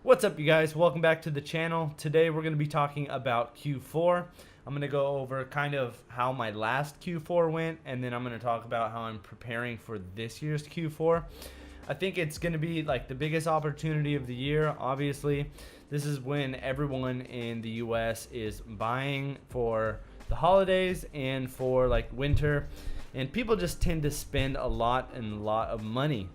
What's up, you guys? Welcome back to the channel. Today we're going to be talking about Q4. I'm going to go over kind of how my last Q4 went, and then I'm going to talk about how I'm preparing for this year's Q4. I think it's going to be like the biggest opportunity of the year. Obviously, this is when everyone in the US is buying for the holidays and for like winter, and people just tend to spend a lot of money.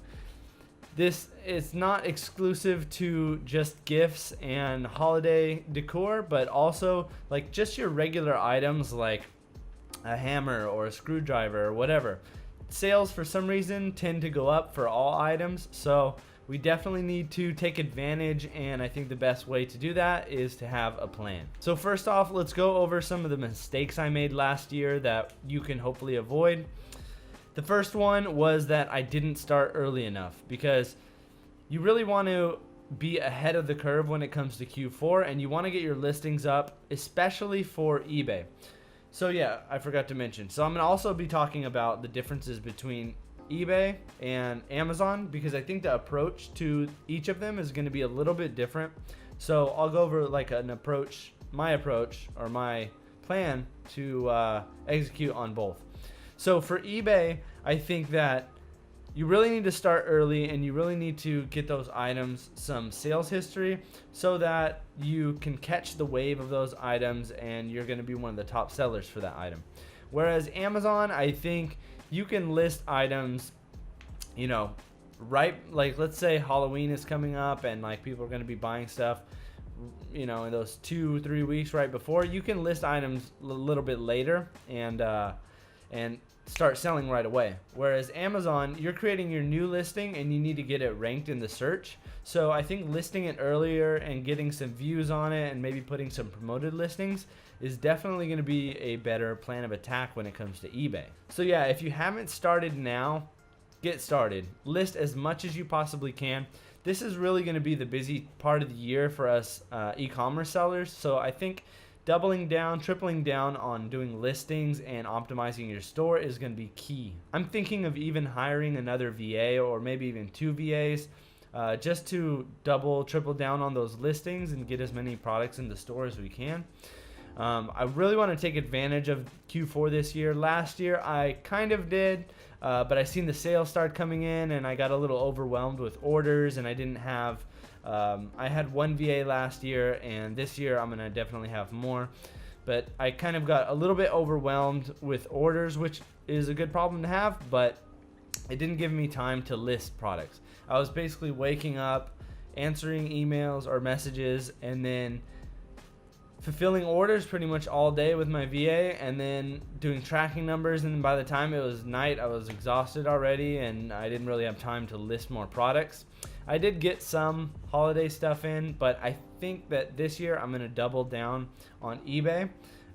This is not exclusive to just gifts and holiday decor, but also like just your regular items like a hammer or a screwdriver or whatever. Sales for some reason tend to go up for all items, so we definitely need to take advantage, and I think the best way to do that is to have a plan. So first off, let's go over some of the mistakes I made last year that you can hopefully avoid. The first one was that I didn't start early enough, because you really want to be ahead of the curve when it comes to Q4, and you want to get your listings up, especially for eBay. So yeah, I forgot to mention. So I'm going to also be talking about the differences between eBay and Amazon, because I think the approach to each of them is going to be a little bit different. So I'll go over like my approach or my plan to execute on both. So for eBay, I think that you really need to start early, and you really need to get those items some sales history so that you can catch the wave of those items and you're going to be one of the top sellers for that item. Whereas Amazon, I think you can list items, right, like let's say Halloween is coming up and like people are going to be buying stuff, in those 2-3 weeks right before. You can list items a little bit later and start selling right away. Whereas Amazon, you're creating your new listing and you need to get it ranked in the search. So I think listing it earlier and getting some views on it and maybe putting some promoted listings is definitely going to be a better plan of attack when it comes to eBay. So yeah, if you haven't started now, get started. List as much as you possibly can. This is really going to be the busy part of the year for us e-commerce sellers. So I think doubling down, tripling down on doing listings and optimizing your store is going to be key. I'm thinking of even hiring another VA or maybe even 2 VAs just to triple down on those listings and get as many products in the store as we can. I really want to take advantage of Q4 this year. Last year I kind of did, but I seen the sales start coming in and I got a little overwhelmed with orders, and I didn't have I had 1 VA last year, and this year I'm gonna definitely have more, but I kind of got a little bit overwhelmed with orders, which is a good problem to have, but it didn't give me time to list products. I was basically waking up, answering emails or messages, and then fulfilling orders pretty much all day with my VA, and then doing tracking numbers, and by the time it was night I was exhausted already and I didn't really have time to list more products. I did get some holiday stuff in, but I think that this year I'm going to double down on eBay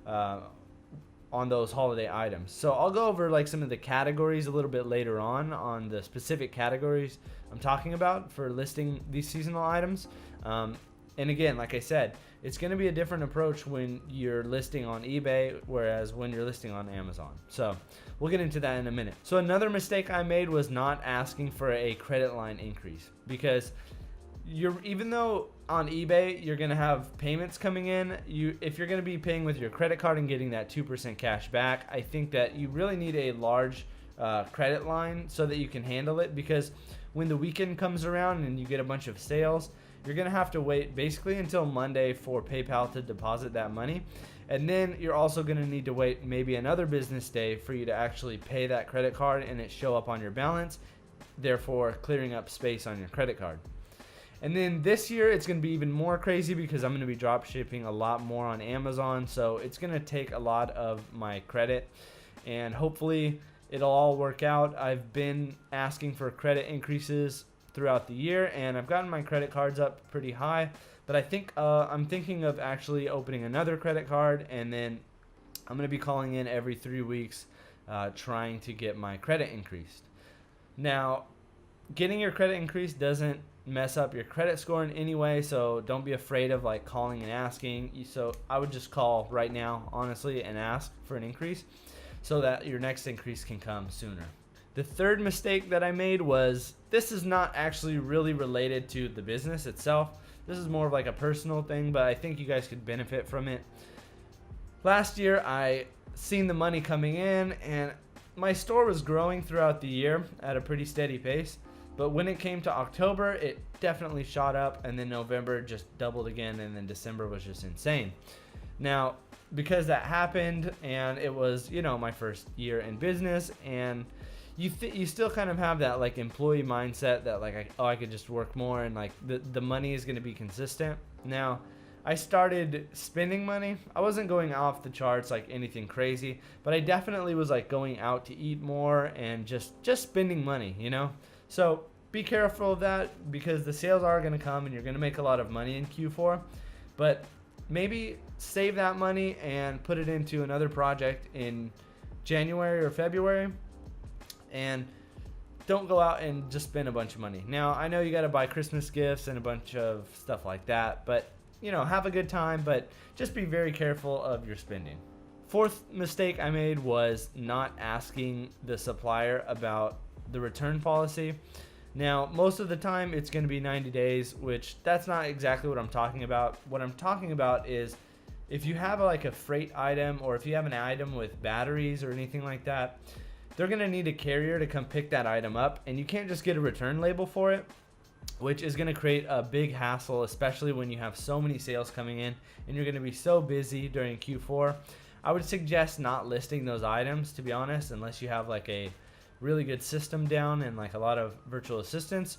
on those holiday items. So I'll go over like some of the categories a little bit later on the specific categories I'm talking about for listing these seasonal items. And again, like I said, it's going to be a different approach when you're listing on eBay, whereas when you're listing on Amazon. So we'll get into that in a minute. So another mistake I made was not asking for a credit line increase, because even though on eBay you're going to have payments coming in, if you're going to be paying with your credit card and getting that 2% cash back, I think that you really need a large credit line so that you can handle it, because when the weekend comes around and you get a bunch of sales, you're going to have to wait basically until Monday for PayPal to deposit that money. And then you're also going to need to wait maybe another business day for you to actually pay that credit card and it show up on your balance, therefore clearing up space on your credit card. And then this year it's going to be even more crazy, because I'm going to be drop shipping a lot more on Amazon. So it's going to take a lot of my credit, and hopefully it'll all work out. I've been asking for credit increases throughout the year, and I've gotten my credit cards up pretty high, but I think I'm thinking of actually opening another credit card, and then I'm going to be calling in every 3 weeks trying to get my credit increased. Now, getting your credit increased doesn't mess up your credit score in any way, so don't be afraid of like calling and asking. So I would just call right now, honestly, and ask for an increase so that your next increase can come sooner. The third mistake that I made was, this is not actually really related to the business itself. This is more of like a personal thing, but I think you guys could benefit from it. Last year, I seen the money coming in, and my store was growing throughout the year at a pretty steady pace. But when it came to October, it definitely shot up, and then November just doubled again, and then December was just insane. Now, because that happened, and it was, you know, my first year in business, and you still kind of have that like employee mindset that like, I could just work more, and like the money is going to be consistent. Now, I started spending money. I wasn't going off the charts like anything crazy, but I definitely was like going out to eat more and just spending money, you know? So be careful of that, because the sales are going to come and you're going to make a lot of money in Q4, but maybe save that money and put it into another project in January or February, and don't go out and just spend a bunch of money. Now, I know you got to buy Christmas gifts and a bunch of stuff like that, but you know, have a good time, but just be very careful of your spending. Fourth mistake I made was not asking the supplier about the return policy. Now, most of the time it's going to be 90 days, which that's not exactly what I'm talking about. What I'm talking about is if you have like a freight item, or if you have an item with batteries or anything like that, they're going to need a carrier to come pick that item up, and you can't just get a return label for it, which is going to create a big hassle, especially when you have so many sales coming in and you're going to be so busy during Q4. I would suggest not listing those items, to be honest, unless you have like a really good system down and like a lot of virtual assistants.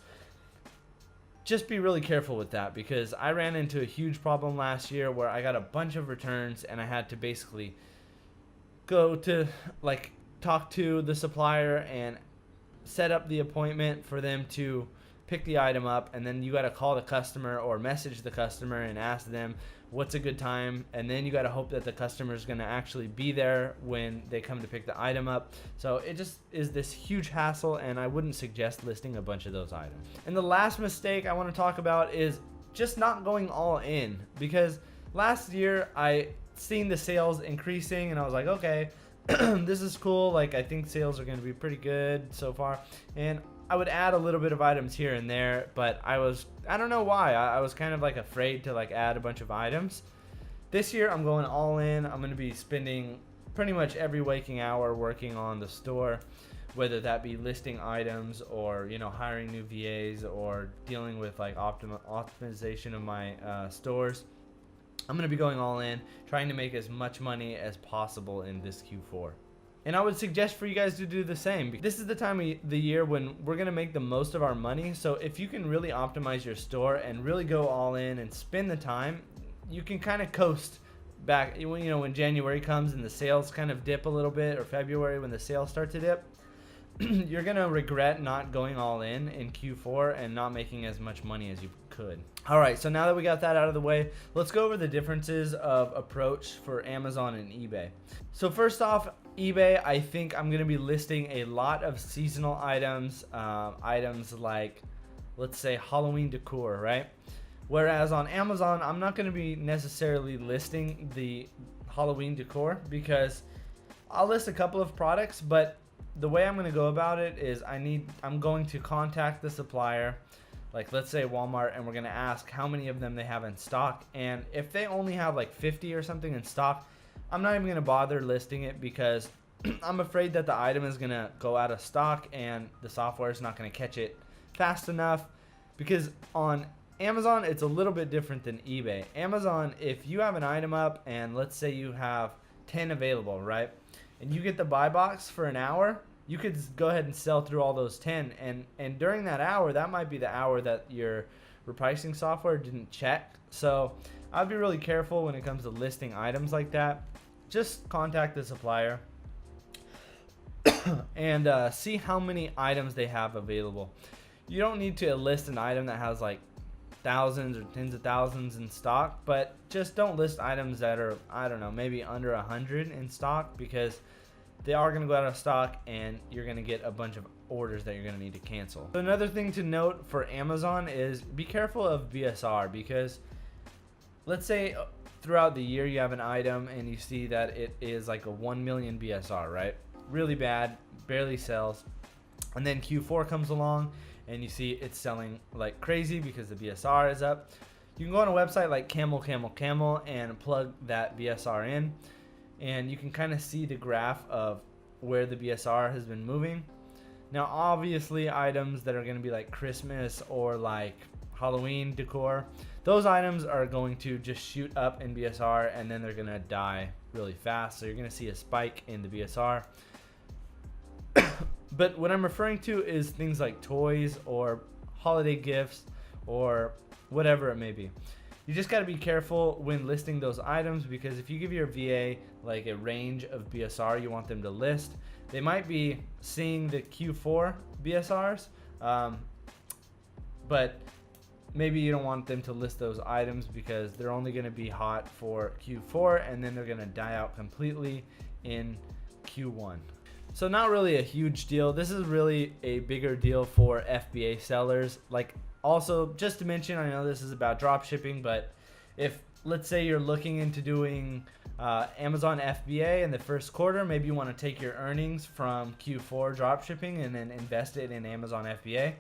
Just be really careful with that, because I ran into a huge problem last year where I got a bunch of returns and I had to basically go to like talk to the supplier and set up the appointment for them to pick the item up, and then you got to call the customer or message the customer and ask them what's a good time, and then you got to hope that the customer is going to actually be there when they come to pick the item up. So it just is this huge hassle, and I wouldn't suggest listing a bunch of those items. And the last mistake I want to talk about is just not going all in, because last year I seen the sales increasing and I was like, okay, this is cool, like I think sales are going to be pretty good so far, and I would add a little bit of items here and there, but I don't know why, I was kind of like afraid to like add a bunch of items. This year I'm going all in. I'm going to be spending pretty much every waking hour working on the store, whether that be listing items or, you know, hiring new VAs or dealing with like optimization of my stores. I'm going to be going all in, trying to make as much money as possible in this Q4. And I would suggest for you guys to do the same. This is the time of the year when we're going to make the most of our money. So if you can really optimize your store and really go all in and spend the time, you can kind of coast back, you know, when January comes and the sales kind of dip a little bit, or February when the sales start to dip. You're going to regret not going all in Q4 and not making as much money as you could. All right, so now that we got that out of the way, let's go over the differences of approach for Amazon and eBay. So first off, eBay, I think I'm going to be listing a lot of seasonal items, items like, let's say, Halloween decor, right? Whereas on Amazon, I'm not going to be necessarily listing the Halloween decor, because I'll list a couple of products, but the way I'm going to go about it is I'm going to contact the supplier, like let's say Walmart, and we're going to ask how many of them they have in stock. And if they only have like 50 or something in stock, I'm not even going to bother listing it, because I'm afraid that the item is going to go out of stock and the software is not going to catch it fast enough. Because on Amazon, it's a little bit different than eBay. Amazon, if you have an item up and let's say you have 10 available, right? And you get the buy box for an hour, you could go ahead and sell through all those 10. And during that hour, that might be the hour that your repricing software didn't check. So I'd be really careful when it comes to listing items like that. Just contact the supplier and see how many items they have available. You don't need to list an item that has like thousands or tens of thousands in stock, but just don't list items that are, I don't know, maybe under 100 in stock, because they are going to go out of stock and you're going to get a bunch of orders that you're going to need to cancel. So another thing to note for Amazon is be careful of BSR, because let's say throughout the year you have an item and you see that it is like a 1 million BSR, right? Really bad, barely sells. And then Q4 comes along and you see it's selling like crazy because the BSR is up. You can go on a website like Camel and plug that BSR in, and you can kind of see the graph of where the BSR has been moving. Now obviously items that are going to be like Christmas or like Halloween decor, those items are going to just shoot up in BSR and then they're going to die really fast. So you're going to see a spike in the BSR. But what I'm referring to is things like toys or holiday gifts or whatever it may be. You just got to be careful when listing those items, because if you give your VA like a range of BSR you want them to list, they might be seeing the Q4 BSRs, but maybe you don't want them to list those items because they're only going to be hot for Q4 and then they're going to die out completely in Q1. So not really a huge deal. This is really a bigger deal for FBA sellers. Like, also, just to mention, I know this is about drop shipping, but if let's say you're looking into doing Amazon FBA in the first quarter, maybe you want to take your earnings from Q4 drop shipping and then invest it in Amazon FBA.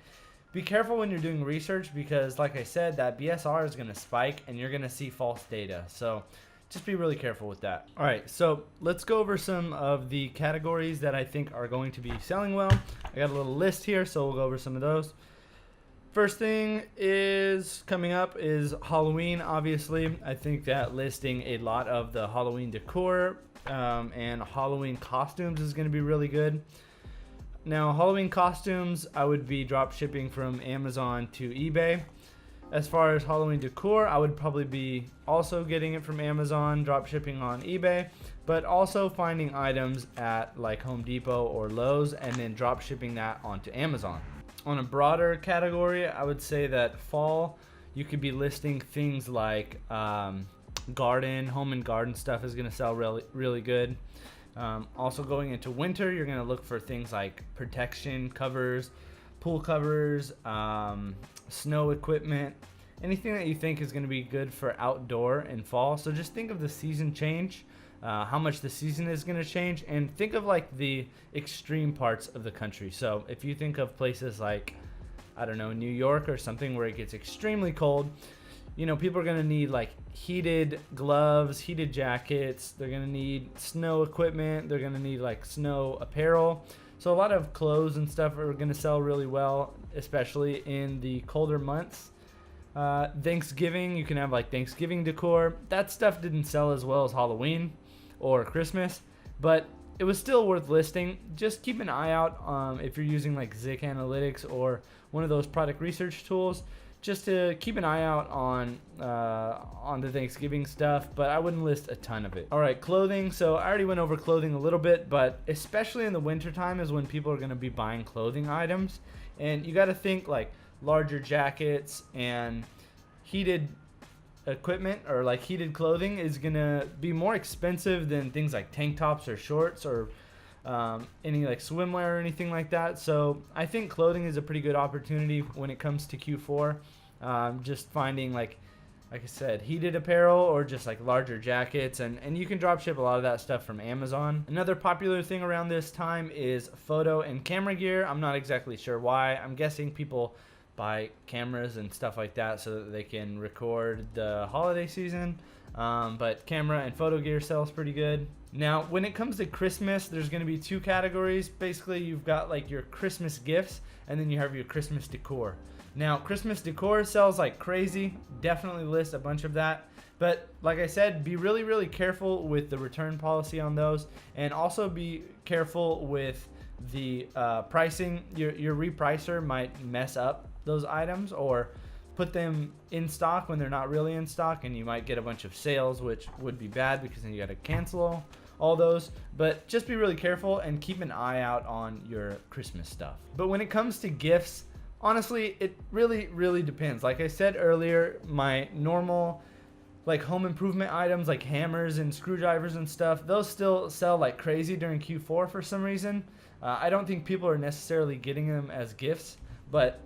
Be careful when you're doing research, because like I said, that BSR is going to spike and you're going to see false data. So just be really careful with that. All right, so let's go over some of the categories that I think are going to be selling well. I got a little list here, so we'll go over some of those. First thing is coming up is Halloween. Obviously, I think that listing a lot of the Halloween decor and Halloween costumes is going to be really good. Now, Halloween costumes, I would be drop shipping from Amazon to eBay. As far as Halloween decor, I would probably be also getting it from Amazon, drop shipping on eBay, but also finding items at like Home Depot or Lowe's and then drop shipping that onto Amazon. On a broader category, I would say that fall, you could be listing things like garden, home and garden stuff is going to sell really good. Also going into winter, you're going to look for things like protection covers, pool covers, snow equipment, anything that you think is going to be good for outdoor in fall. So just think of the season change, how much the season is going to change, and think of like the extreme parts of the country. So if you think of places like, I don't know, New York or something where it gets extremely cold, you know, people are going to need like heated gloves, heated jackets. They're going to need snow equipment. They're going to need like snow apparel. So a lot of clothes and stuff are going to sell really well, especially in the colder months. Thanksgiving, you can have like Thanksgiving decor. That stuff didn't sell as well as Halloween or Christmas, but it was still worth listing. Just keep an eye out if you're using like Zik Analytics or one of those product research tools, just to keep an eye out on the Thanksgiving stuff, but I wouldn't list a ton of it. All right, clothing. So I already went over clothing a little bit, but especially in the winter time is when people are going to be buying clothing items, and you got to think like larger jackets and heated equipment or like heated clothing is going to be more expensive than things like tank tops or shorts or any like swimwear or anything like that. So I think clothing is a pretty good opportunity when it comes to Q4. Just finding like I said, heated apparel or just like larger jackets, and you can drop ship a lot of that stuff from Amazon. Another popular thing around this time is photo and camera gear. I'm not exactly sure why. I'm guessing people buy cameras and stuff like that so that they can record the holiday season. But camera and photo gear sells pretty good. Now, when it comes to Christmas, there's going to be two categories. Basically, you've got like your Christmas gifts, and then you have your Christmas decor. Now, Christmas decor sells like crazy. Definitely list a bunch of that. But like I said, be really, really careful with the return policy on those, and also be careful with the pricing. Your repricer might mess up those items or put them in stock when they're not really in stock, and you might get a bunch of sales, which would be bad because then you got to cancel all those. But just be really careful and keep an eye out on your Christmas stuff. But when it comes to gifts, honestly, it really, really depends. Like I said earlier, my normal like home improvement items like hammers and screwdrivers and stuff, those still sell like crazy during Q4 for some reason. I don't think people are necessarily getting them as gifts, but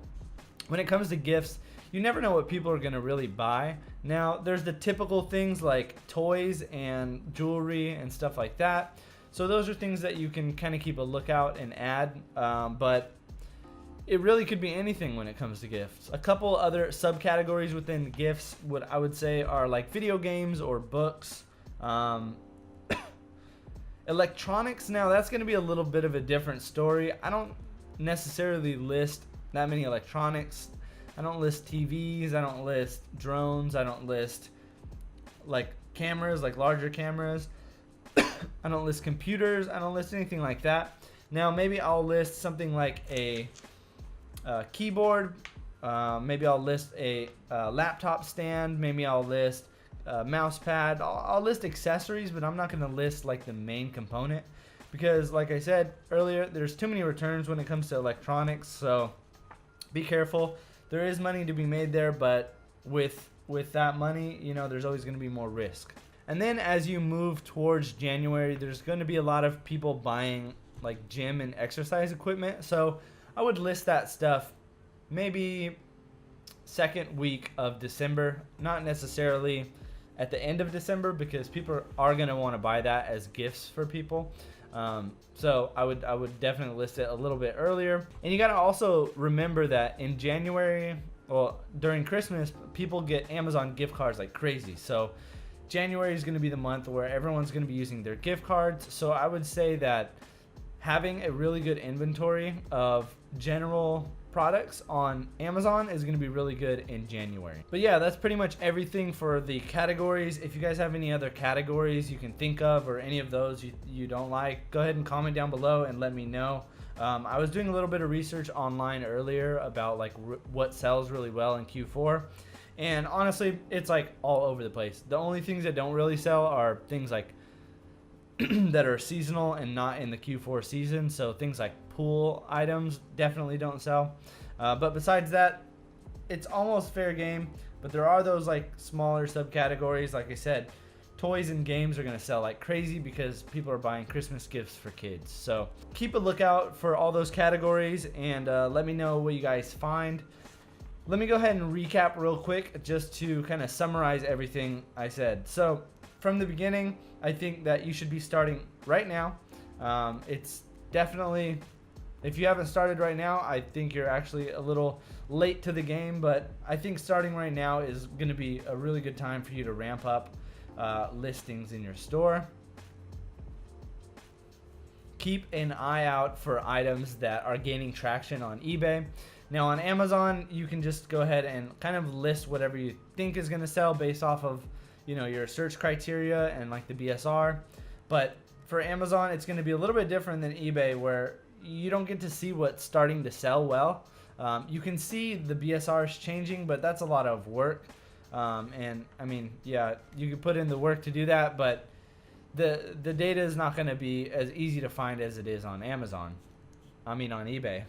when it comes to gifts, you never know what people are going to really buy. Now, there's the typical things like toys and jewelry and stuff like that. So those are things that you can kind of keep a lookout and add. But it really could be anything when it comes to gifts. A couple other subcategories within gifts, what I would say are like video games or books. Electronics, now that's going to be a little bit of a different story. I don't necessarily list that many electronics. I don't list TVs, I don't list drones, I don't list like cameras, like larger cameras. I don't list computers, I don't list anything like that. Now maybe I'll list something like a keyboard, maybe I'll list a laptop stand, maybe I'll list mouse pad. I'll list accessories, but I'm not going to list like the main component, because like I said earlier, there's too many returns when it comes to electronics, so be careful. There is money to be made there, but with that money, you know, there's always going to be more risk. And then as you move towards January, there's going to be a lot of people buying like gym and exercise equipment, so I would list that stuff maybe second week of December, not necessarily at the end of December, because people are going to want to buy that as gifts for people. So I would definitely list it a little bit earlier. And you got to also remember that in January, well, during Christmas, people get Amazon gift cards like crazy. So January is going to be the month where everyone's going to be using their gift cards. So I would say that having a really good inventory of general products on Amazon is going to be really good in January. But yeah, that's pretty much everything for the categories. If you guys have any other categories you can think of, or any of those you don't like, go ahead and comment down below and let me know. I was doing a little bit of research online earlier about like what sells really well in Q4, and honestly it's like all over the place. The only things that don't really sell are things like that are seasonal and not in the Q4 season. So things like pool items definitely don't sell. But besides that, it's almost fair game. But there are those like smaller subcategories. Like I said, toys and games are going to sell like crazy because people are buying Christmas gifts for kids. So keep a lookout for all those categories, and let me know what you guys find. Let me go ahead and recap real quick just to kind of summarize everything I said. So from the beginning, I think that you should be starting right now. It's definitely, if you haven't started right now, I think you're actually a little late to the game, but I think starting right now is going to be a really good time for you to ramp up listings in your store. Keep an eye out for items that are gaining traction on eBay. Now on Amazon, you can just go ahead and kind of list whatever you think is going to sell based off of, you know, your search criteria and like the BSR. But for Amazon, it's going to be a little bit different than eBay, where you don't get to see what's starting to sell well. You can see the BSRs changing, but that's a lot of work. And I mean, yeah, you can put in the work to do that, but the data is not going to be as easy to find as it is on Amazon. I mean, on eBay.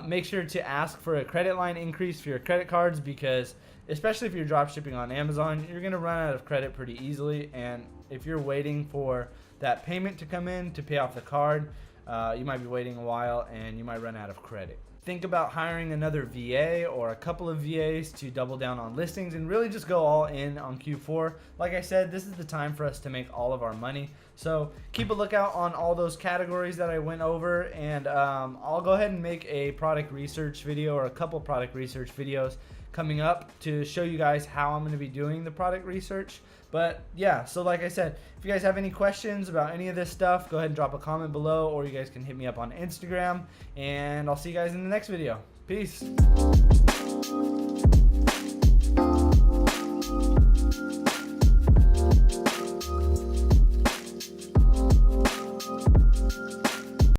Make sure to ask for a credit line increase for your credit cards, because especially if you're drop shipping on Amazon, you're going to run out of credit pretty easily. And if you're waiting for that payment to come in to pay off the card, you might be waiting a while and you might run out of credit. Think about hiring another VA or a couple of VAs to double down on listings and really just go all in on Q4. Like I said, this is the time for us to make all of our money. So keep a lookout on all those categories that I went over, and I'll go ahead and make a product research video or a couple product research videos coming up to show you guys how I'm going to be doing the product research. But yeah, so like I said, if you guys have any questions about any of this stuff, go ahead and drop a comment below, or you guys can hit me up on Instagram, and I'll see you guys in the next video. Peace.